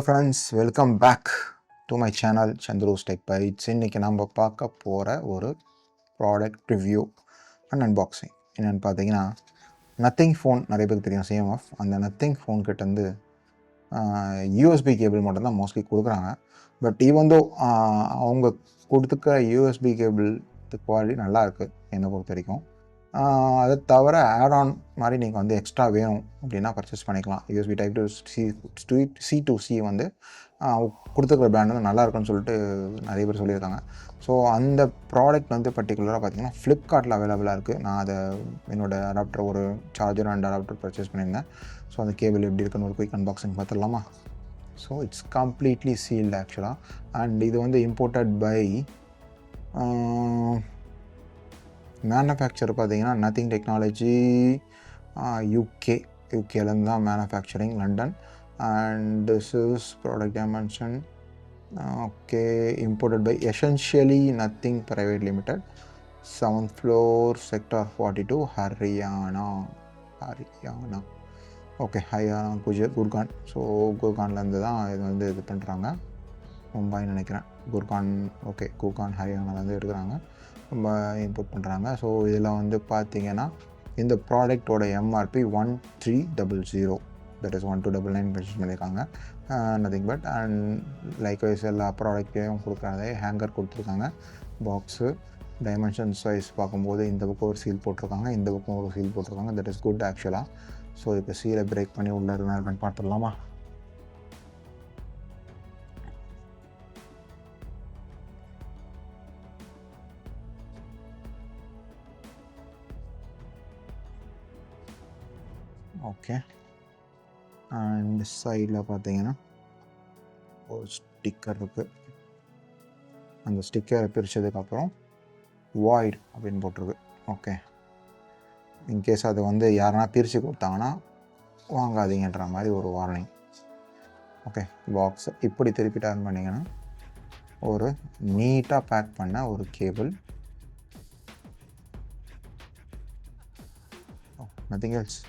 Hello friends, welcome back to my channel Chandru's tech bytes. இன்றைக்கி நம்ம பார்க்க போகிற ஒரு ப்ராடக்ட் ரிவ்யூ அண்ட் அன்பாக்சிங் என்னென்னு பார்த்தீங்கன்னா, நத்திங் ஃபோன் நிறைய பேருக்கு தெரியும், சிஎம்எஃப். அந்த நத்திங் ஃபோன் கிட்டேருந்து யூஎஸ்பி கேபிள் மட்டும்தான் மோஸ்ட்லி கொடுக்குறாங்க. பட் ஈவன் தோ அவங்க கொடுத்துக்க யூஎஸ்பி கேபிள் குவாலிட்டி நல்லாயிருக்கு என்னை பொறுத்த வரைக்கும். அதை தவிர ஆட்-ஆன் மாதிரி நீங்கள் வந்து எக்ஸ்ட்ரா வேணும் அப்படின்னா பர்ச்சேஸ் பண்ணிக்கலாம். யூஎஸ்பி டைப் டு C2C வந்து கொடுத்துருக்குற பிராண்ட் வந்து நல்லா இருக்குன்னு சொல்லிட்டு நிறைய பேர் சொல்லியிருக்காங்க. ஸோ அந்த ப்ராடக்ட் வந்து பர்டிகுலராக பார்த்தீங்கன்னா ஃப்ளிப்கார்ட்டில் அவைலபிளாக இருக்குது. நான் அதை என்னோடய அடாப்டர், ஒரு சார்ஜர் அண்ட் அடாப்டர் பர்ச்சேஸ் பண்ணியிருந்தேன். ஸோ அந்த கேபிள் எப்படி இருக்குன்னு ஒரு குயிக் அன்பாக்சிங் பார்த்துடலாமா? ஸோ இட்ஸ் கம்ப்ளீட்லி சீல்டு ஆக்சுவலாக. அண்ட் இது வந்து இம்போர்ட்டட் பை மேனுஃபேக்சர் பார்த்தீங்கன்னா நத்திங் டெக்னாலஜி, யூகேலேருந்து தான் manufacturing, London. And this is product dimension. Okay, imported by essentially nothing private limited, 7th floor, Sector 42, Haryana. Okay, Haryana Gurgaon. So குர்கான்லேருந்து தான் இது வந்து இது பண்ணுறாங்க. மும்பைன்னு நினைக்கிறேன். குர்கான் ஹரியானாலேருந்து எடுக்கிறாங்க, ரொம்ப இம்போர்ட் பண்ணுறாங்க. ஸோ இதில் வந்து பார்த்தீங்கன்னா இந்த ப்ராடக்டோட எம்ஆர்பி 1300, தட் இஸ் 1299 மென்ஷன் பண்ணியிருக்காங்க. Nothing but. அண்ட் லைக்வைஸ் எல்லா ப்ராடக்ட்டையும் கொடுக்குறாங்க. ஹேங்கர் கொடுத்துருக்காங்க, பாக்ஸு, டைமென்ஷன்ஸ் வைஸ் பார்க்கும்போது இந்த பக்கம் ஒரு சீல் போட்டிருக்காங்க, இந்த பக்கம் ஒரு சீல் போட்டிருக்காங்க. தட் இஸ் குட் ஆக்சுவலாக. ஸோ இப்போ சீலை பிரேக் பண்ணி உள்ளே இருக்கான்னு பார்த்துடலாமா? ஓகே, அண்ட் சைடில் பார்த்தீங்கன்னா ஒரு ஸ்டிக்கர் இருக்குது. அந்த ஸ்டிக்கரை பிரித்ததுக்கப்புறம் வாய்ட் அப்படின்னு போட்டிருக்கு. ஓகே, இன்கேஸ் அது வந்து யாருன்னா பிரித்து கொடுத்தாங்கன்னா வாங்காதீங்கன்ற மாதிரி ஒரு வார்னிங். ஓகே, பாக்ஸை இப்படி திருப்பி டர்ன் பண்ணிங்கன்னா ஒரு நீட்டாக பேக் பண்ண ஒரு கேபிள். Nothing else.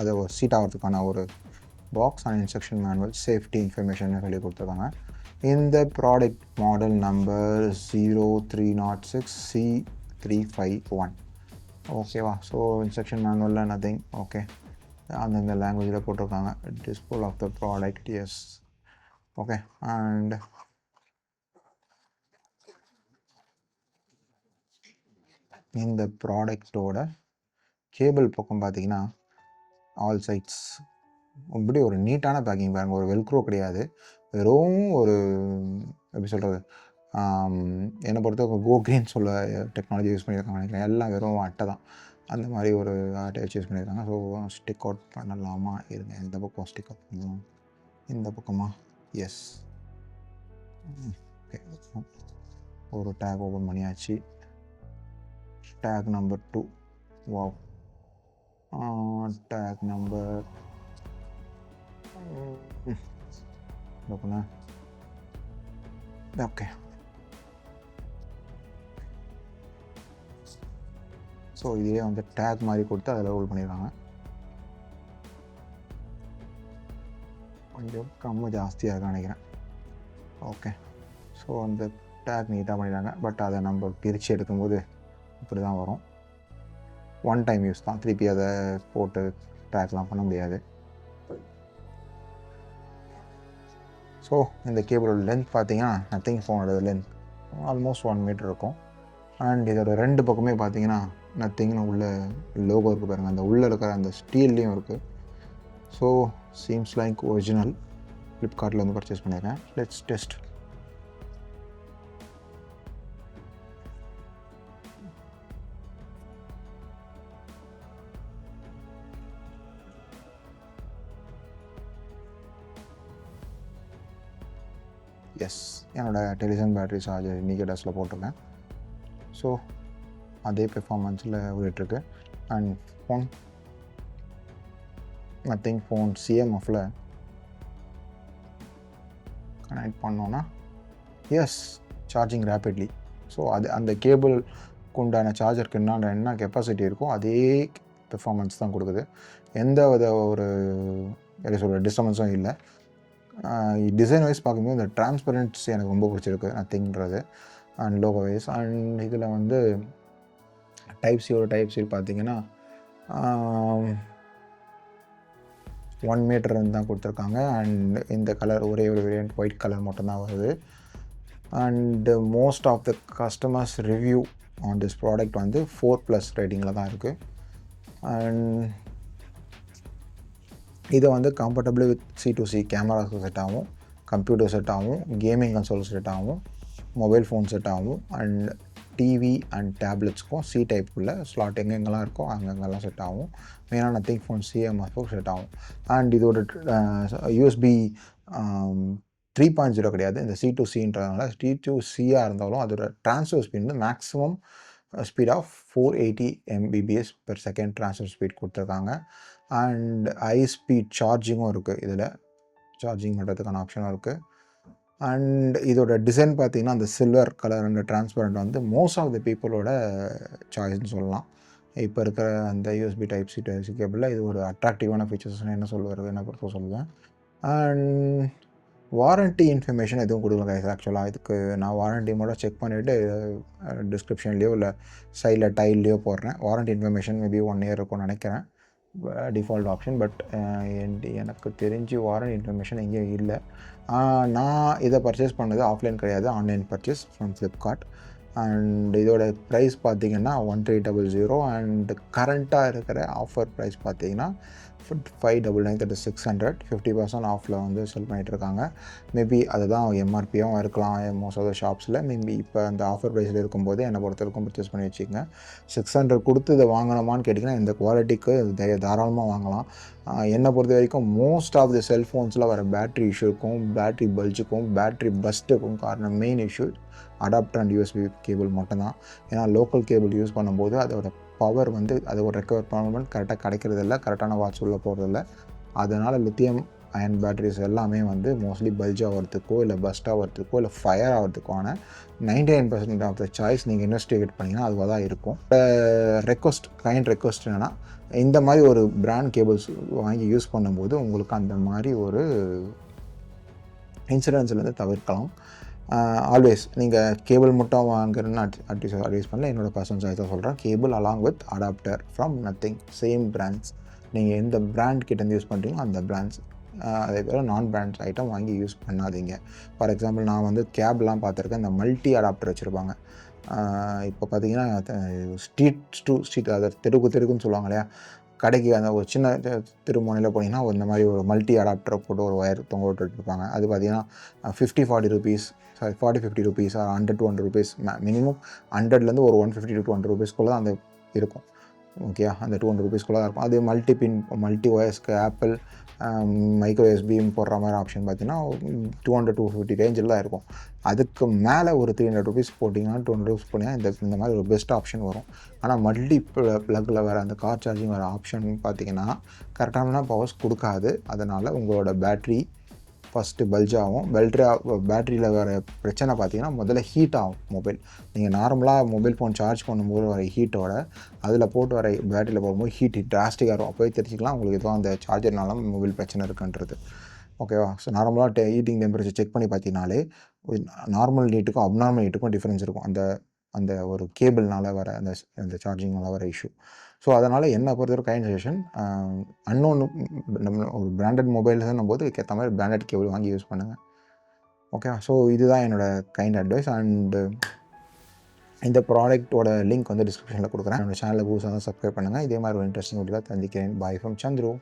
அது ஒரு சீட் ஆகிறதுக்கான ஒரு box and instruction manual, safety information சொல்லி கொடுத்துருக்காங்க. இந்த ப்ராடக்ட் மாடல் நம்பர் 0306C351. ஓகேவா? ஸோ இன்ஸ்ட்ரக்ஷன் மேனுவலில் நத்திங். ஓகே, அந்தந்த லாங்குவேஜில் போட்டிருக்காங்க. Display of the product, yes. Okay, and இந்த ப்ராடக்டோட கேபிள் பக்கம் பார்த்தீங்கன்னா ஆல் சைட்ஸ் இப்படி ஒரு நீட்டான பேக்கிங் பாருங்கள். ஒரு வெல்க்ரோ கிடையாது, வெறும் ஒரு எப்படி சொல்கிறது, என்னை பொறுத்த கோ கிரீன் சொல்ல டெக்னாலஜி யூஸ் பண்ணியிருக்காங்க நினைக்கிறேன். எல்லாம் வெறும் அட்டை தான், அந்த மாதிரி ஒரு அட்டை வச்சு யூஸ் பண்ணியிருக்காங்க. ஸோ ஸ்டிக் அவுட் பண்ணலாமா? இருங்க, இந்த பக்கம் ஸ்டிக் அவுட் பண்ணலாம். இந்த பக்கமா? எஸ். ஓகே, ஒரு டேக் ஓப்பன் பண்ணியாச்சு. Take number 2. Wow. Take number okay. So இதே வந்து டேக் மாதிரி கொடுத்து அதில் ரோல் பண்ணியிருக்காங்க. கொஞ்சம் கம்மு ஜாஸ்தியாக இருக்குன்னு நினைக்கிறேன். ஓகே, ஸோ அந்த டேக் நீட்டாக பண்ணிடுறாங்க. பட் அதை நம்ம பிரித்து எடுக்கும்போது இப்படி தான் வரும். ஒன் டைம் யூஸ் தான், திருப்பி அதை போட்டு ட்ராக்லாம் பண்ண முடியாது. ஸோ இந்த கேபிளோட லென்த் பார்த்தீங்கன்னா நத்திங் ஃபோனோட லென்த் ஆல்மோஸ்ட் 1 மீட்டர் இருக்கும். அண்ட் இதோட 2 பக்கமே பார்த்தீங்கன்னா நத்திங்னு உள்ள லோகோ இருக்குது பாருங்கள், அந்த உள்ளே இருக்கிற அந்த ஸ்டீல்லையும் இருக்குது. So seems like original. ஃப்ளிப்கார்ட்டில் வந்து பர்ச்சேஸ் பண்ணியிருக்கேன். Let's test. எஸ், என்னோடய டெலிவிஷன் பேட்டரி சார்ஜர் இண்டிகேட்டர்ஸில் போட்டிருக்கேன். ஸோ அதே பெர்ஃபார்மன்ஸில் ஓடிட்டுருக்கு. அண்ட் ஃபோன் நத்திங் ஃபோன் சிஎம்எஃப்பில் கனெக்ட் பண்ணோன்னா எஸ், சார்ஜிங் ரேப்பிட்லி. ஸோ அது அந்த கேபிள் உண்டான சார்ஜருக்கு என்ன கெப்பாசிட்டி இருக்கோ அதே பெர்ஃபார்மன்ஸ் தான் கொடுக்குது. எந்த வித ஒரு எப்படி சொல்கிற டிஸ்டர்பன்ஸும் இல்லை. டிசைன் வைஸ் பார்க்கும்போது இந்த டிரான்ஸ்பரன்சி எனக்கு ரொம்ப பிடிச்சிருக்கு நத்திங்கிறது. அண்ட் லோகோ வைஸ் அண்ட் இதில் வந்து டைப் சி பார்த்தீங்கன்னா 1 மீட்டர் தான் கொடுத்துருக்காங்க. அண்ட் இந்த கலர் ஒரே ஒரு வேரியண்ட் ஒயிட் கலர் மட்டும்தான் வருது. And most of the customers review on this product வந்து 4+ ரேட்டிங்கில் தான் இருக்குது. அண்ட் இது வந்து கம்ஃபர்டபுளி வித் C2C கேமராஸுக்கு செட் ஆகும், கம்ப்யூட்டர் செட் ஆகும், கேமிங் கன்சோல் செட் ஆகும், மொபைல் ஃபோன் செட் ஆகும், அண்ட் டிவி அண்ட் டேப்லெட்ஸ்க்கும் C டைப்புள்ள ஸ்லாட் எங்கெங்கெல்லாம் இருக்கோ அங்கங்கெல்லாம் செட் ஆகும். மெயினாக நத்திங் ஃபோன் CMFக்கும் செட் ஆகும். அண்ட் இதோட USB 3.0 கிடையாது, இந்த C2Cன்றதுனால C2Cயாக இருந்தாலும் அதோட ட்ரான்ஸ்ஃபர் ஸ்பீட் வந்து maximum speed of 480 Mbps/s transfer speed கொடுத்துருக்காங்க. அண்ட் ஹை ஸ்பீட் சார்ஜிங்கும் இருக்குது, இதில் சார்ஜிங் பண்ணுறதுக்கான ஆப்ஷனும் இருக்குது. அண்ட் இதோட டிசைன் பார்த்தீங்கன்னா அந்த சில்வர் கலர் அண்ட் டிரான்ஸ்பரண்ட் வந்து மோஸ்ட் ஆஃப் த பீப்புளோட சாய்ஸ்ன்னு சொல்லலாம். இப்போ இருக்கிற அந்த USB Type-C கேபிளில் இது ஒரு அட்ராக்டிவான ஃபீச்சர்ஸ்னு என்ன பொறுத்த சொல்லுவேன். அண்ட் வாரண்ட்டி இன்ஃபர்மேஷன் எதுவும் கொடுக்கல கைஸ். ஆக்சுவலாக இதுக்கு நான் வாரண்ட்டி மட்டும் செக் பண்ணிவிட்டு டிஸ்கிரிப்ஷன்லேயோ இல்லை சைடில் டைல்லையோ போடுறேன். வாரண்ட்டி இன்ஃபர்மேஷன் மேபி 1 year இருக்கும்னு நினைக்கிறேன், டிஃபால்ட் ஆப்ஷன். பட் எனக்கு தெரிஞ்சு வாரண்ட்டி இன்ஃபர்மேஷன் எங்கேயும் இல்லை. நான் இதை பர்ச்சேஸ் பண்ணது ஆஃப்லைன் கிடையாது, online purchase from Flipkart. And இதோட ப்ரைஸ் பார்த்தீங்கன்னா 1300. அண்ட் கரண்ட்டாக இருக்கிற ஆஃபர் ப்ரைஸ் பார்த்தீங்கன்னா 599, that is 600. 50% ஆஃபில் வந்து செல் பண்ணிகிட்ருக்காங்க. மேபி அதுதான் எம்ஆர்பியாகவும் இருக்கலாம் மோஸ்ட் ஆஃப் த ஷாப்ஸில். மேபி இப்போ அந்த ஆஃபர் ப்ரைஸில் இருக்கும்போது என்னை பொறுத்தவரைக்கும் பர்ச்சேஸ் பண்ணி வச்சுக்கோங்க. 600 கொடுத்து இதை வாங்கணுமான்னு கேட்டிங்கன்னா இந்த குவாலிட்டிக்கு தாராளமாக வாங்கலாம். என்னை பொறுத்த வரைக்கும் மோஸ்ட் ஆஃப் த செல்ஃபோன்ஸில் வர பேட்ரி இஷ்யூக்கும் பேட்ரி பல்ஜுக்கும் பேட்ரி பஸ்ட்டுக்கும் காரணம் main issue adapter and USB cable மட்டும்தான். ஏன்னா லோக்கல் கேபிள் யூஸ் பண்ணும்போது அதோட பவர் வந்து அது ஒரு ரெக்கவர் பண்ணணும் கரெக்டாக கிடைக்கிறதில்ல, கரெக்டான வாட்ச் உள்ள போகிறதில்ல. அதனால் லித்தியம் அயன் பேட்டரிஸ் எல்லாமே வந்து மோஸ்ட்லி பல்ஜ் ஆகிறதுக்கோ இல்லை பஸ்ட் ஆகிறதுக்கோ இல்லை ஃபயர் ஆகிறதுக்கான 99% ஆஃப் த சாய்ஸ் நீங்கள் இன்வெஸ்டிகேட் பண்ணிங்கன்னா அதுவாக தான் இருக்கும். ரெக்வஸ்ட் என்னென்னா இந்த மாதிரி ஒரு பிராண்ட் கேபிள்ஸ் வாங்கி யூஸ் பண்ணும்போது உங்களுக்கு அந்த மாதிரி ஒரு இன்சிடென்ட்ஸ்லேருந்து தவிர்க்கலாம். ஆல்வேஸ் நீங்கள் கேபிள் மட்டும் வாங்குறதுன்னு அட்வைஸ் பண்ணல, என்னோடய பர்சனல் சாய்ஸ் தான் சொல்கிறேன். Cable along with adapter from nothing, same brands. நீங்கள் எந்த பிராண்ட் கிட்டேருந்து யூஸ் பண்ணுறீங்களோ அந்த பிராண்ட்ஸ், அதே போல் நான் பிராண்ட்ஸ் ஐட்டம் வாங்கி யூஸ் பண்ணாதீங்க. ஃபார் எக்ஸாம்பிள் நான் வந்து கேப்லாம் பார்த்துருக்கேன், இந்த மல்டி அடாப்டர் வச்சுருப்பாங்க. இப்போ பார்த்தீங்கன்னா ஸ்ட்ரீட் டு ஸ்ட்ரீட், அதை தெருக்குன்னு சொல்லுவாங்க இல்லையா, கடைக்கு அந்த ஒரு சின்ன திருமணையில் போனீங்கன்னா இந்த மாதிரி ஒரு மல்டி அடாப்டரை போட்டு ஒரு ஒயர் தொங்க விட்டுருப்பாங்க. அது பார்த்தீங்கன்னா 50-40 rupees, 40-50 rupees, 100-200 rupees, மினிமம் 100லேருந்து ஒரு 150-200 rupeesக்குள்ளே தான் அந்த இருக்கும். ஓகே, அந்த 200 rupeesக்குள்ளே தான் இருக்கும். அது மல்டி ஒயர்ஸ்க்கு ஆப்பிள் மைக்ரோ எஸ்பியும் போடுற மாதிரி ஆப்ஷன் பார்த்தீங்கன்னா 200-250 ரேஞ்சில் தான் இருக்கும். அதுக்கு மேலே ஒரு 300 rupees போட்டிங்கன்னா 200 rupees போட்டிங்கன்னா இந்த மாதிரி ஒரு பெஸ்ட் ஆப்ஷன் வரும். ஆனால் மல்டி ப்ளக்கில் வர அந்த கார் சார்ஜிங் வர ஆப்ஷன் பார்த்தீங்கன்னா கரெக்டான பவர்ஸ் கொடுக்காது. அதனால் உங்களோட பேட்ரி ஃபஸ்ட்டு பல்ஜ் ஆகும். பேட்டரியில் வர பிரச்சனை பார்த்தீங்கன்னா முதல்ல ஹீட் ஆகும் மொபைல். நீங்கள் நார்மலாக மொபைல் ஃபோன் சார்ஜ் பண்ணும்போது வர ஹீட்டோட அதில் போட்டு வர பேட்டரியில் போகும்போது ஹீட் டிராஸ்டிக்காக இருக்கும். அப்போயே தெரிஞ்சிக்கலாம் உங்களுக்கு எதுவும் அந்த சார்ஜர்னால மொபைல் பிரச்சனை இருக்குன்றது. ஓகேவா? ஸோ நார்மலாக ஹீட்டிங் டெம்பரேச்சர் செக் பண்ணி பார்த்தீங்கனாலே நார்மல் ஹீட்டுக்கும் அப்நார்மல் ஹீட்டுக்கும் டிஃப்ரென்ஸ் இருக்கும். அந்த ஒரு கேபிள்னால் வர அந்த சார்ஜிங்னால் வர இஷ்யூ. ஸோ அதனால் என்னை பொறுத்தவரை கைண்ட் சஜஷன், அன்னோன் நம்ம ஒரு பிராண்டட் மொபைல்ஸ்ன்னும் போது ஏற்ற மாதிரி பிராண்டட் கேபிள் வாங்கி யூஸ் பண்ணுங்கள். ஓகே, ஸோ இதுதான் என்னோடய கைண்ட் அட்வைஸ். அண்டு இந்த ப்ராடக்ட்டோட லிங்க் வந்து டிஸ்கிரிப்ஷனில் கொடுக்குறேன். என்னோடய சேனலில் புதுசாக தான் சப்ஸ்கிரைப் பண்ணுங்கள். இதே மாதிரி ஒரு இன்ட்ரெஸ்டிங் வீடியோவில் தெரிஞ்சுக்கிறேன். Bye from Chandru.